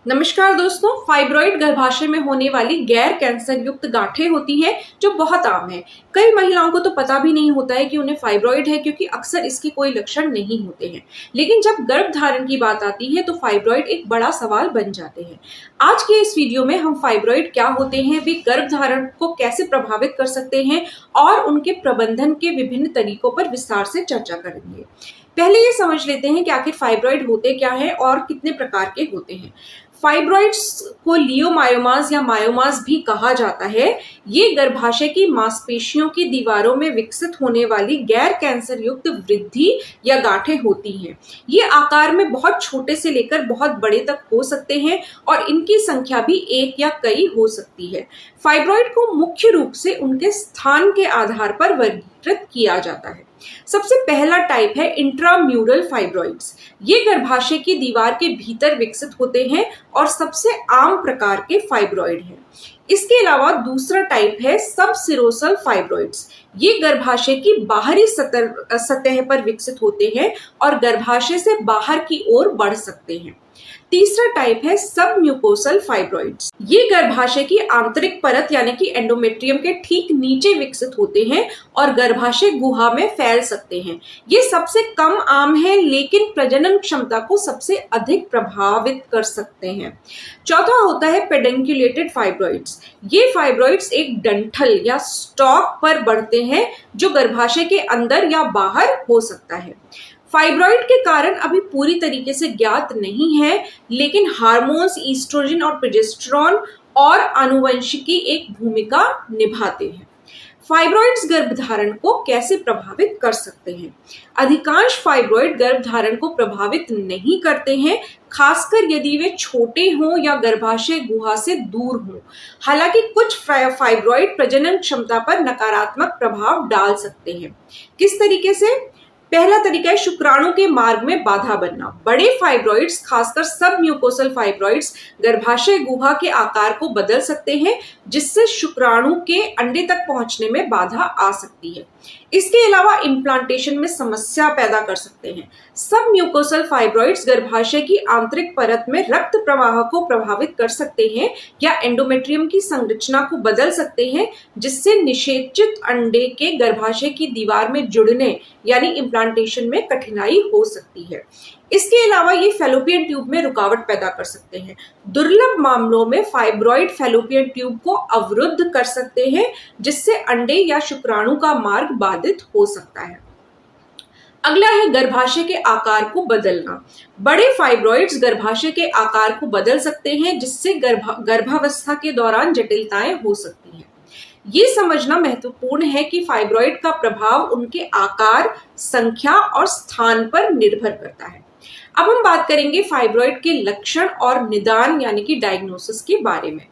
नमस्कार दोस्तों, फाइब्रॉइड गर्भाशय में होने वाली गैर कैंसर युक्त गांठें होती हैं जो बहुत आम है। कई महिलाओं को तो पता भी नहीं होता है कि उन्हें फाइब्रॉइड है, क्योंकि अक्सर इसके कोई लक्षण नहीं होते हैं। लेकिन जब गर्भ धारण की बात आती है तो फाइब्रॉइड एक बड़ा सवाल बन जाते हैं। आज के इस वीडियो में हम फाइब्रॉइड क्या होते हैं, वे गर्भ धारण को कैसे प्रभावित कर सकते हैं और उनके प्रबंधन के विभिन्न तरीकों पर विस्तार से चर्चा करेंगे। पहले ये समझ लेते हैं कि आखिर फाइब्रॉइड होते क्या है और कितने प्रकार के होते हैं। फाइब्रॉइड्स को लियोमायोमास या मायोमास भी कहा जाता है। ये गर्भाशय की मांसपेशियों की दीवारों में विकसित होने वाली गैर कैंसर युक्त वृद्धि या गांठें होती हैं। ये आकार में बहुत छोटे से लेकर बहुत बड़े तक हो सकते हैं और इनकी संख्या भी एक या कई हो सकती है। फाइब्रॉइड को मुख्य रूप से उनके स्थान के आधार पर वर्गीकृत किया जाता है। सबसे पहला टाइप है इंट्राम्यूरल फाइब्रॉइड्स। ये गर्भाशय की दीवार के भीतर विकसित होते हैं और सबसे आम प्रकार के फाइब्रॉइड हैं। इसके अलावा दूसरा टाइप है सबसिरोसल फाइब्रॉइड्स। ये गर्भाशय की बाहरी सतह पर विकसित होते हैं और गर्भाशय से बाहर की ओर बढ़ सकते हैं। तीसरा टाइप है सब म्यूकोसल फाइब्रॉइड्स। ये गर्भाशय की आंतरिक परत यानी कि एंडोमेट्रियम के ठीक नीचे विकसित होते हैं और गर्भाशय गुहा में फैल सकते हैं। ये सबसे कम आम है, लेकिन प्रजनन क्षमता को सबसे अधिक प्रभावित कर सकते हैं। चौथा होता है पेडंक्युलेटेड फाइब्रॉइड्स। ये फाइब्रॉइड्स एक डंठल या स्टॉक पर बढ़ते हैं जो गर्भाशय के अंदर या बाहर हो सकता है। फाइब्रॉइड के कारण अभी पूरी तरीके से ज्ञात नहीं है, लेकिन हार्मोन्स ईस्ट्रोजन और प्रोजेस्टेरॉन और आनुवंशिकी एक भूमिका निभाते हैं। फाइब्रॉइड्स गर्भधारण को कैसे प्रभावित कर सकते हैं? अधिकांश फाइब्रॉइड गर्भधारण को प्रभावित नहीं करते हैं, खासकर यदि वे छोटे हों या गर्भाशय गुहा से दूर हों। हालांकि कुछ फाइब्रॉइड प्रजनन क्षमता पर नकारात्मक प्रभाव डाल सकते हैं। किस तरीके से? पहला तरीका है शुक्राणु के मार्ग में बाधा बनना। बड़े फाइब्रॉइड्स, खासकर सब म्यूकोसल फाइब्रॉइड्स, गर्भाशय गुहा के आकार को बदल सकते हैं, जिससे शुक्राणु के अंडे तक पहुंचने में बाधा आ सकती है। इसके अलावा इम्प्लांटेशन में समस्या पैदा कर सकते हैं। सब म्यूकोसल फाइब्रॉइड्स गर्भाशय की आंतरिक परत में रक्त प्रवाह को प्रभावित कर सकते हैं या एंडोमेट्रियम की संरचना को बदल सकते हैं, जिससे निषेचित अंडे के गर्भाशय की दीवार में जुड़ने यानी इम्प्लांटेशन में कठिनाई हो सकती है। इसके अलावा ये फैलोपियन ट्यूब में रुकावट पैदा कर सकते हैं। दुर्लभ मामलों में फाइब्रॉइड फैलोपियन ट्यूब को अवरुद्ध कर सकते हैं, जिससे अंडे या शुक्राणु का मार्ग बाधित हो सकता है। अगला है गर्भाशय के आकार को बदलना। बड़े फाइब्रॉइड्स गर्भाशय के आकार को बदल सकते हैं, जिससे गर्भावस्था के दौरान जटिलताएं हो सकती हैं। ये समझना महत्वपूर्ण है कि फाइब्रॉइड का प्रभाव उनके आकार, संख्या और स्थान पर निर्भर करता है। अब हम बात करेंगे फाइब्रॉइड के लक्षण और निदान यानी कि डायग्नोसिस के बारे में।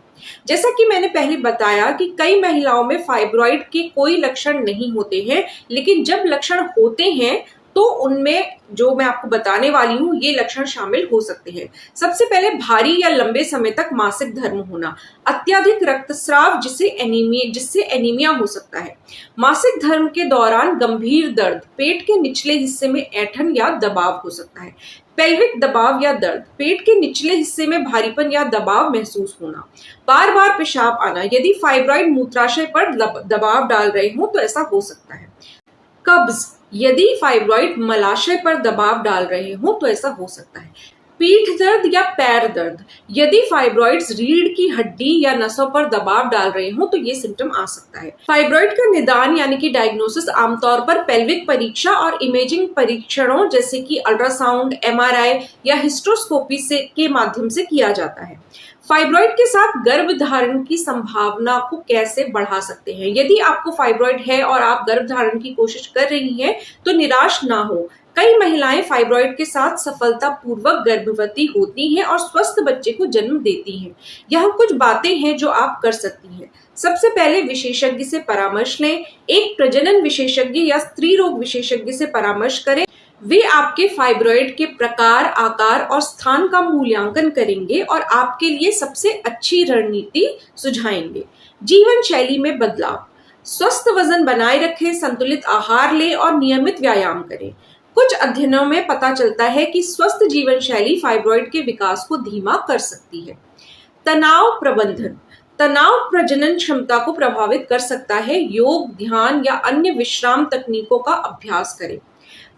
जैसा कि मैंने पहले बताया कि कई महिलाओं में फाइब्रॉइड के कोई लक्षण नहीं होते हैं, लेकिन जब लक्षण होते हैं तो उनमें जो मैं आपको बताने वाली हूँ ये लक्षण शामिल हो सकते हैं। सबसे पहले भारी या लंबे समय तक मासिक धर्म होना, अत्यधिक रक्तस्राव जिससे एनीमिया हो सकता है, मासिक धर्म के दौरान गंभीर दर्द, पेट के निचले हिस्से में ऐंठन या दबाव हो सकता है, पेल्विक दबाव या दर्द, पेट के निचले हिस्से में भारीपन या दबाव महसूस होना, बार बार पेशाब आना। यदि फाइब्रॉइड मूत्राशय पर दबाव डाल रहे हो तो ऐसा हो सकता है। कब्ज, यदि फाइब्रॉइड मलाशय पर दबाव डाल रहे हो तो ऐसा हो सकता है। पीठ दर्द या पैर दर्द, यदि फाइब्रॉइड्स रीढ़ की हड्डी या नसों पर दबाव डाल रहे हो तो ये सिम्टम आ सकता है। फाइब्रॉइड का निदान यानी कि डायग्नोसिस आमतौर पर पेल्विक परीक्षा और इमेजिंग परीक्षणों जैसे कि अल्ट्रासाउंड, एमआरआई या हिस्ट्रोस्कोपी के माध्यम से किया जाता है। फाइब्रॉइड के साथ गर्भधारण की संभावना को कैसे बढ़ा सकते हैं? यदि आपको फाइब्रॉइड है और आप गर्भधारण की कोशिश कर रही हैं तो निराश ना हो। कई महिलाएं फाइब्रॉइड के साथ सफलतापूर्वक गर्भवती होती हैं और स्वस्थ बच्चे को जन्म देती हैं। यह कुछ बातें हैं जो आप कर सकती हैं। सबसे पहले विशेषज्ञ से परामर्श लें। एक प्रजनन विशेषज्ञ या स्त्री रोग विशेषज्ञ से परामर्श करें। वे आपके फाइब्रॉइड के प्रकार, आकार और स्थान का मूल्यांकन करेंगे और आपके लिए सबसे अच्छी रणनीति सुझाएंगे। जीवन शैली में बदलाव, स्वस्थ वजन बनाए रखें, संतुलित आहार लें और नियमित व्यायाम करें। कुछ अध्ययनों में पता चलता है कि स्वस्थ जीवन शैली फाइब्रॉइड के विकास को धीमा कर सकती है। तनाव प्रबंधन। तनाव प्रजनन क्षमता को प्रभावित कर सकता है। योग, ध्यान या अन्य विश्राम तकनीकों का अभ्यास करें।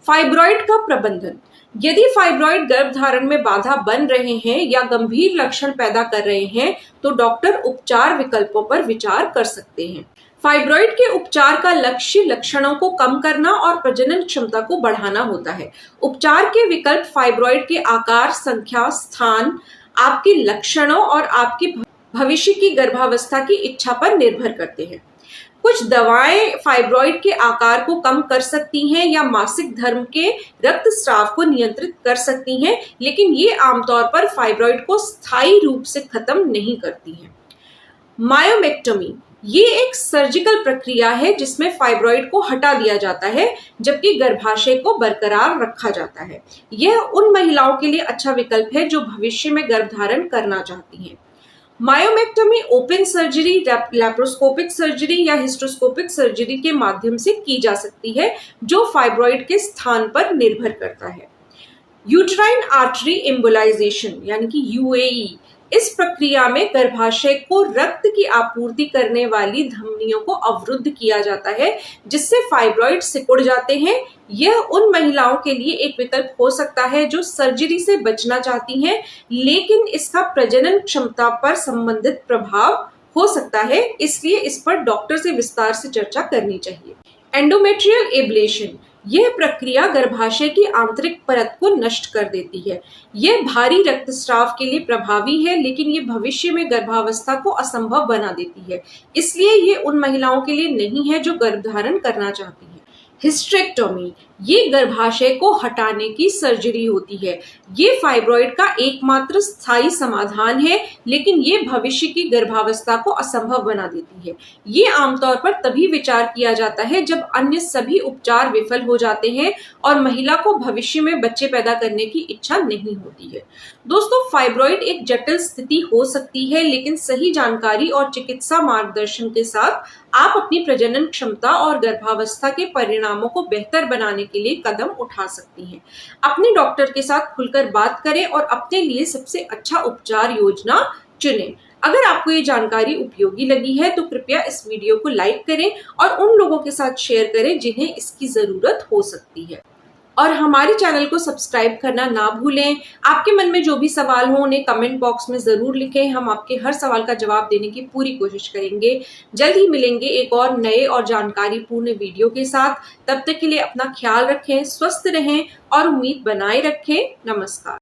फाइब्रॉइड का प्रबंधन। यदि फाइब्रॉइड गर्भधारण में बाधा बन रहे हैं या गंभीर लक्षण पैदा कर रहे हैं तो डॉक्टर उपचार विकल्पों पर विचार कर सकते हैं। फाइब्रॉइड के उपचार का लक्ष्य लक्षणों को कम करना और प्रजनन क्षमता को बढ़ाना होता है। उपचार के विकल्प फाइब्रॉइड के आकार, संख्या, स्थान, आपके लक्षणों और आपकी भविष्य की गर्भावस्था की इच्छा पर निर्भर करते हैं। कुछ दवाएं फाइब्रॉइड के आकार को कम कर सकती हैं या मासिक धर्म के रक्तस्राव को नियंत्रित कर सकती हैं, लेकिन ये आमतौर पर फाइब्रॉइड को स्थायी रूप से खत्म नहीं करती हैं। मायोमेक्टोमी ये एक सर्जिकल प्रक्रिया है जिसमें फाइब्रॉइड को हटा दिया जाता है जबकि गर्भाशय को बरकरार रखा जाता है। यह उन महिलाओं के लिए अच्छा विकल्प है जो भविष्य में गर्भधारण करना चाहती हैं। Myomectomy open surgery, laparoscopic surgery या हिस्ट्रोस्कोपिक सर्जरी के माध्यम से की जा सकती है जो फाइब्रॉइड के स्थान पर निर्भर करता है। यूट्राइन आर्टरी एम्बोलाइजेशन यानी कि यूएई, इस प्रक्रिया में गर्भाशय को रक्त की आपूर्ति करने वाली धमनियों को अवरुद्ध किया जाता है जिससे फाइब्रॉइड सिकुड़ जाते हैं। यह उन महिलाओं के लिए एक विकल्प हो सकता है जो सर्जरी से बचना चाहती हैं, लेकिन इसका प्रजनन क्षमता पर संबंधित प्रभाव हो सकता है, इसलिए इस पर डॉक्टर से विस्तार से चर्चा करनी चाहिए। एंडोमेट्रियल एब्लेशन, यह प्रक्रिया गर्भाशय की आंतरिक परत को नष्ट कर देती है। यह भारी रक्तस्राव के लिए प्रभावी है, लेकिन यह भविष्य में गर्भावस्था को असंभव बना देती है, इसलिए यह उन महिलाओं के लिए नहीं है जो गर्भधारण करना चाहती हैं। हिस्टेरेक्टोमी, ये गर्भाशय को हटाने की सर्जरी होती है। ये फाइब्रॉइड का एकमात्र स्थायी समाधान है, लेकिन ये भविष्य की गर्भावस्था को असंभव बना देती है। ये आमतौर पर तभी विचार किया जाता है जब अन्य सभी उपचार विफल हो जाते हैं और महिला को भविष्य में बच्चे पैदा करने की इच्छा नहीं होती है। दोस्तों, फाइब्रॉइड एक जटिल स्थिति हो सकती है, लेकिन सही जानकारी और चिकित्सा मार्गदर्शन के साथ आप अपनी प्रजनन क्षमता और गर्भावस्था के परिणामों को बेहतर बनाने के लिए कदम उठा सकती हैं। अपने डॉक्टर के साथ खुलकर बात करें और अपने लिए सबसे अच्छा उपचार योजना चुनें। अगर आपको ये जानकारी उपयोगी लगी है तो कृपया इस वीडियो को लाइक करें और उन लोगों के साथ शेयर करें जिन्हें इसकी जरूरत हो सकती है। और हमारे चैनल को सब्सक्राइब करना ना भूलें। आपके मन में जो भी सवाल हो उन्हें कमेंट बॉक्स में जरूर लिखें। हम आपके हर सवाल का जवाब देने की पूरी कोशिश करेंगे। जल्द ही मिलेंगे एक और नए और जानकारी पूर्ण वीडियो के साथ। तब तक के लिए अपना ख्याल रखें, स्वस्थ रहें और उम्मीद बनाए रखें। नमस्कार।